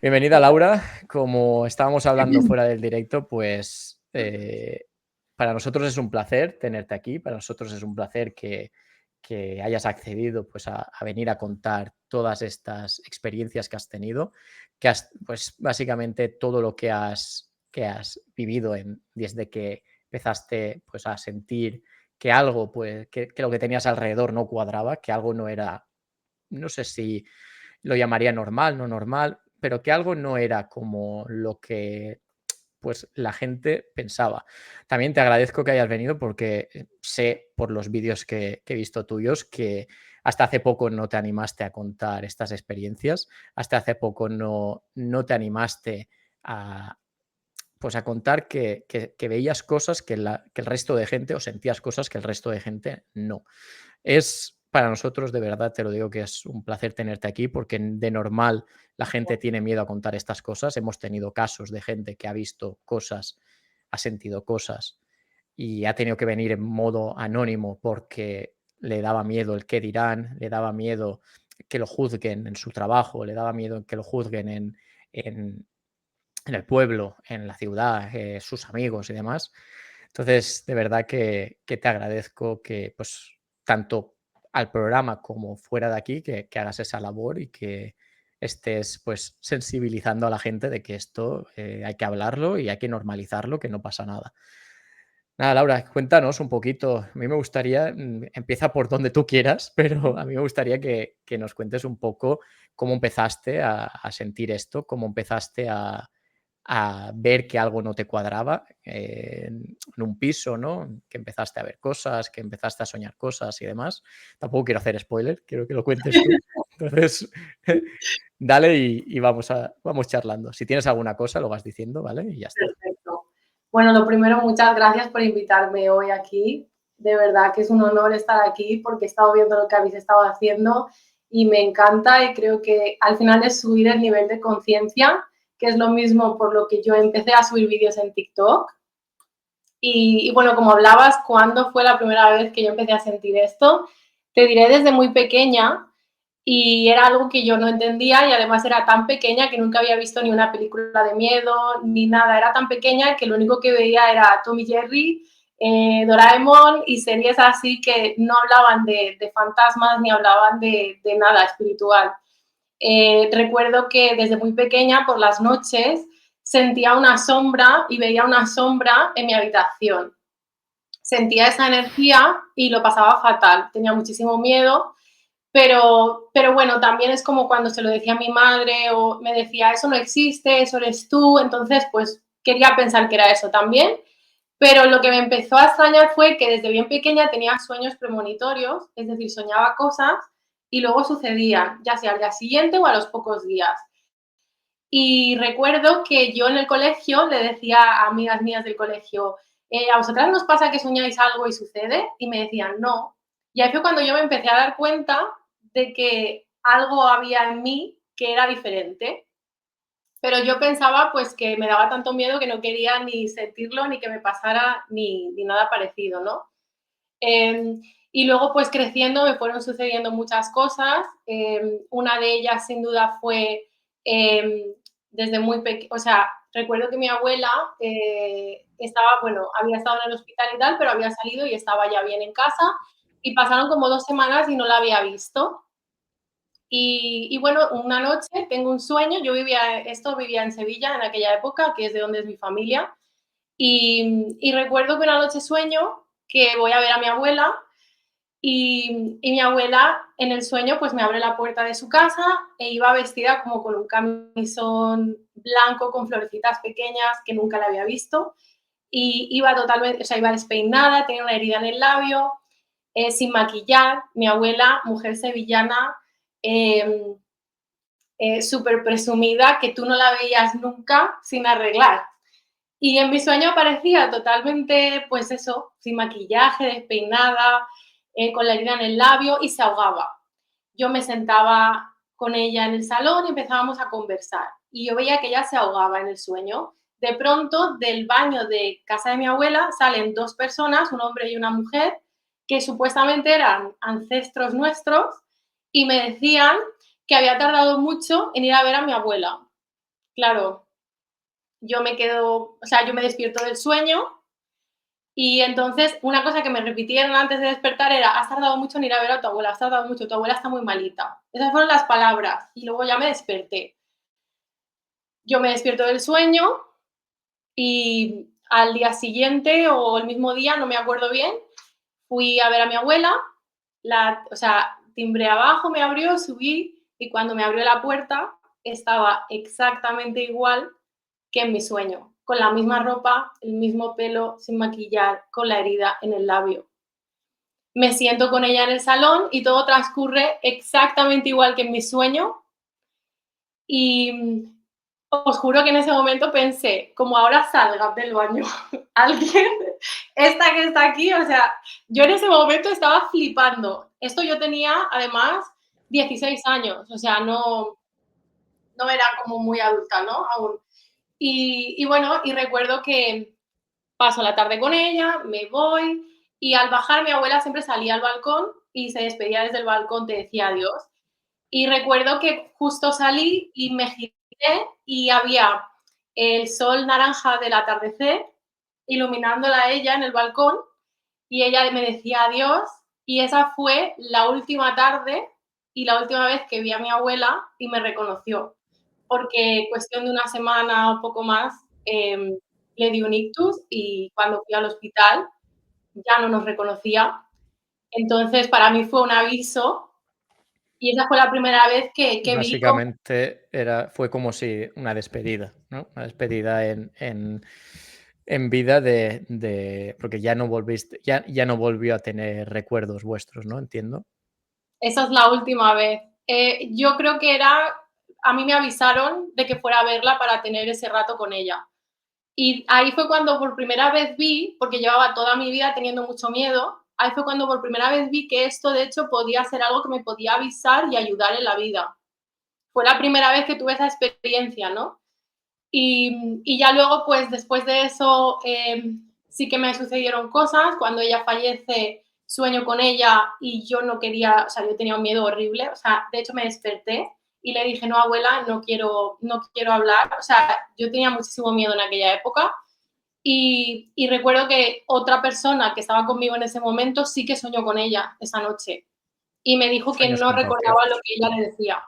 Bienvenida, Laura. Como estábamos hablando fuera del directo, pues para nosotros es un placer tenerte aquí. Para nosotros es un placer que hayas accedido pues, a venir a contar todas estas experiencias que has tenido, pues básicamente todo lo que has vivido desde que empezaste pues, a sentir que algo, pues, que lo que tenías alrededor no cuadraba, que algo no era, no sé si lo llamaría normal, no normal, pero que algo no era como lo que pues la gente pensaba. También te agradezco que hayas venido porque sé por los vídeos que he visto tuyos que hasta hace poco no te animaste a contar estas experiencias, hasta hace poco no te animaste a, pues a contar que veías cosas que el resto de gente o sentías cosas que el resto de gente no. Es para nosotros, de verdad, te lo digo que es un placer tenerte aquí porque de normal la gente tiene miedo a contar estas cosas. Hemos tenido casos de gente que ha visto cosas, ha sentido cosas y ha tenido que venir en modo anónimo porque le daba miedo el qué dirán, le daba miedo que lo juzguen en su trabajo, le daba miedo que lo juzguen en, en el pueblo, en la ciudad, sus amigos y demás. Entonces, de verdad que te agradezco que, pues, tanto al programa como fuera de aquí, que hagas esa labor y que estés, pues, sensibilizando a la gente de que esto hay que hablarlo y hay que normalizarlo, que no pasa nada. Nada, Laura, cuéntanos un poquito. A mí me gustaría, empieza por donde tú quieras, pero a mí me gustaría que nos cuentes un poco cómo empezaste a sentir esto, cómo empezaste a ver que algo no te cuadraba en un piso, ¿no? Que empezaste a ver cosas, que empezaste a soñar cosas y demás. Tampoco quiero hacer spoiler, quiero que lo cuentes tú. Entonces, dale y vamos charlando. Si tienes alguna cosa, lo vas diciendo, ¿vale? Y ya está. Perfecto. Bueno, lo primero, muchas gracias por invitarme hoy aquí. De verdad que es un honor estar aquí porque he estado viendo lo que habéis estado haciendo y me encanta y creo que al final es subir el nivel de conciencia, que es lo mismo por lo que yo empecé a subir vídeos en TikTok. Y bueno, como hablabas, ¿cuándo fue la primera vez que yo empecé a sentir esto? Te diré desde muy pequeña y era algo que yo no entendía y además era tan pequeña que nunca había visto ni una película de miedo ni nada. Era tan pequeña que lo único que veía era Tom y Jerry, Doraemon y series así que no hablaban de fantasmas ni hablaban de nada espiritual. Recuerdo que desde muy pequeña por las noches sentía una sombra y veía una sombra en mi habitación. Sentía esa energía y lo pasaba fatal. Tenía muchísimo miedo, pero bueno, también es como cuando se lo decía a mi madre o me decía, eso no existe, eso eres tú. Entonces, pues quería pensar que era eso también. Pero lo que me empezó a extrañar fue que desde bien pequeña tenía sueños premonitorios, es decir, soñaba cosas y luego sucedían, ya sea al día siguiente o a los pocos días. Y recuerdo que yo en el colegio le decía a amigas mías del colegio, ¿a vosotras nos pasa que soñáis algo y sucede? Y me decían, no. Y ahí fue cuando yo me empecé a dar cuenta de que algo había en mí que era diferente. Pero yo pensaba pues que me daba tanto miedo que no quería ni sentirlo, ni que me pasara, ni nada parecido, ¿no? Eh, y luego, pues creciendo, me fueron sucediendo muchas cosas. Una de ellas, sin duda, fue desde muy pequeña, o sea, recuerdo que mi abuela estaba, bueno, había estado en el hospital y tal, pero había salido y estaba ya bien en casa. Y pasaron como 2 semanas y no la había visto. Y bueno, una noche tengo un sueño, vivía en Sevilla en aquella época, que es de donde es mi familia, y recuerdo que una noche sueño que voy a ver a mi abuela y mi abuela en el sueño pues me abre la puerta de su casa e iba vestida como con un camisón blanco con florecitas pequeñas que nunca la había visto y iba totalmente, o sea, iba despeinada, tenía una herida en el labio, sin maquillar, mi abuela, mujer sevillana, eh, súper presumida, que tú no la veías nunca sin arreglar. Y en mi sueño aparecía totalmente, pues eso, sin maquillaje, despeinada, con la herida en el labio y se ahogaba. Yo me sentaba con ella en el salón y empezábamos a conversar. Y yo veía que ella se ahogaba en el sueño. De pronto, del baño de casa de mi abuela salen dos personas, un hombre y una mujer, que supuestamente eran ancestros nuestros y me decían que había tardado mucho en ir a ver a mi abuela. claro, yo me quedo, o sea, yo me despierto del sueño y entonces una cosa que me repitieron antes de despertar era, has tardado mucho en ir a ver a tu abuela, has tardado mucho, tu abuela está muy malita. Esas fueron las palabras y luego ya me desperté. Yo me despierto del sueño y al día siguiente o el mismo día, no me acuerdo bien, fui a ver a mi abuela, o sea, timbré abajo, me abrió, subí y cuando me abrió la puerta estaba exactamente igual que en mi sueño, con la misma ropa, el mismo pelo, sin maquillar, con la herida en el labio. Me siento con ella en el salón y todo transcurre exactamente igual que en mi sueño y os juro que en ese momento pensé, como ahora salga del baño alguien, esta que está aquí, o sea, yo en ese momento estaba flipando. Esto yo tenía además 16 años, o sea, no era como muy adulta, ¿no? Aún. Y bueno, y recuerdo que paso la tarde con ella, me voy y al bajar mi abuela siempre salía al balcón y se despedía desde el balcón, te decía adiós. Y recuerdo que justo salí y me giré y había el sol naranja del atardecer iluminándola a ella en el balcón y ella me decía adiós y esa fue la última tarde y la última vez que vi a mi abuela y me reconoció, porque cuestión de una semana o poco más le di un ictus y cuando fui al hospital ya no nos reconocía. Entonces, para mí fue un aviso y esa fue la primera vez que vi cómo Básicamente fue como si una despedida, ¿no? Una despedida en vida porque ya no volviste, ya no volvió a tener recuerdos vuestros, ¿no? Entiendo. esa es la última vez. Yo creo que a mí me avisaron de que fuera a verla para tener ese rato con ella. Y ahí fue cuando por primera vez vi, porque llevaba toda mi vida teniendo mucho miedo, ahí fue cuando por primera vez vi que esto de hecho podía ser algo que me podía avisar y ayudar en la vida. Fue la primera vez que tuve esa experiencia, ¿no? Y ya luego, pues después de eso, sí que me sucedieron cosas. Cuando ella fallece, sueño con ella y yo no quería, o sea, yo tenía un miedo horrible. O sea, de hecho me desperté y le dije, no, abuela, no quiero hablar. O sea, yo tenía muchísimo miedo en aquella época. Y recuerdo que otra persona que estaba conmigo en ese momento sí que soñó con ella esa noche y me dijo que Sueños no con recordaba Rocío. lo que ella le decía.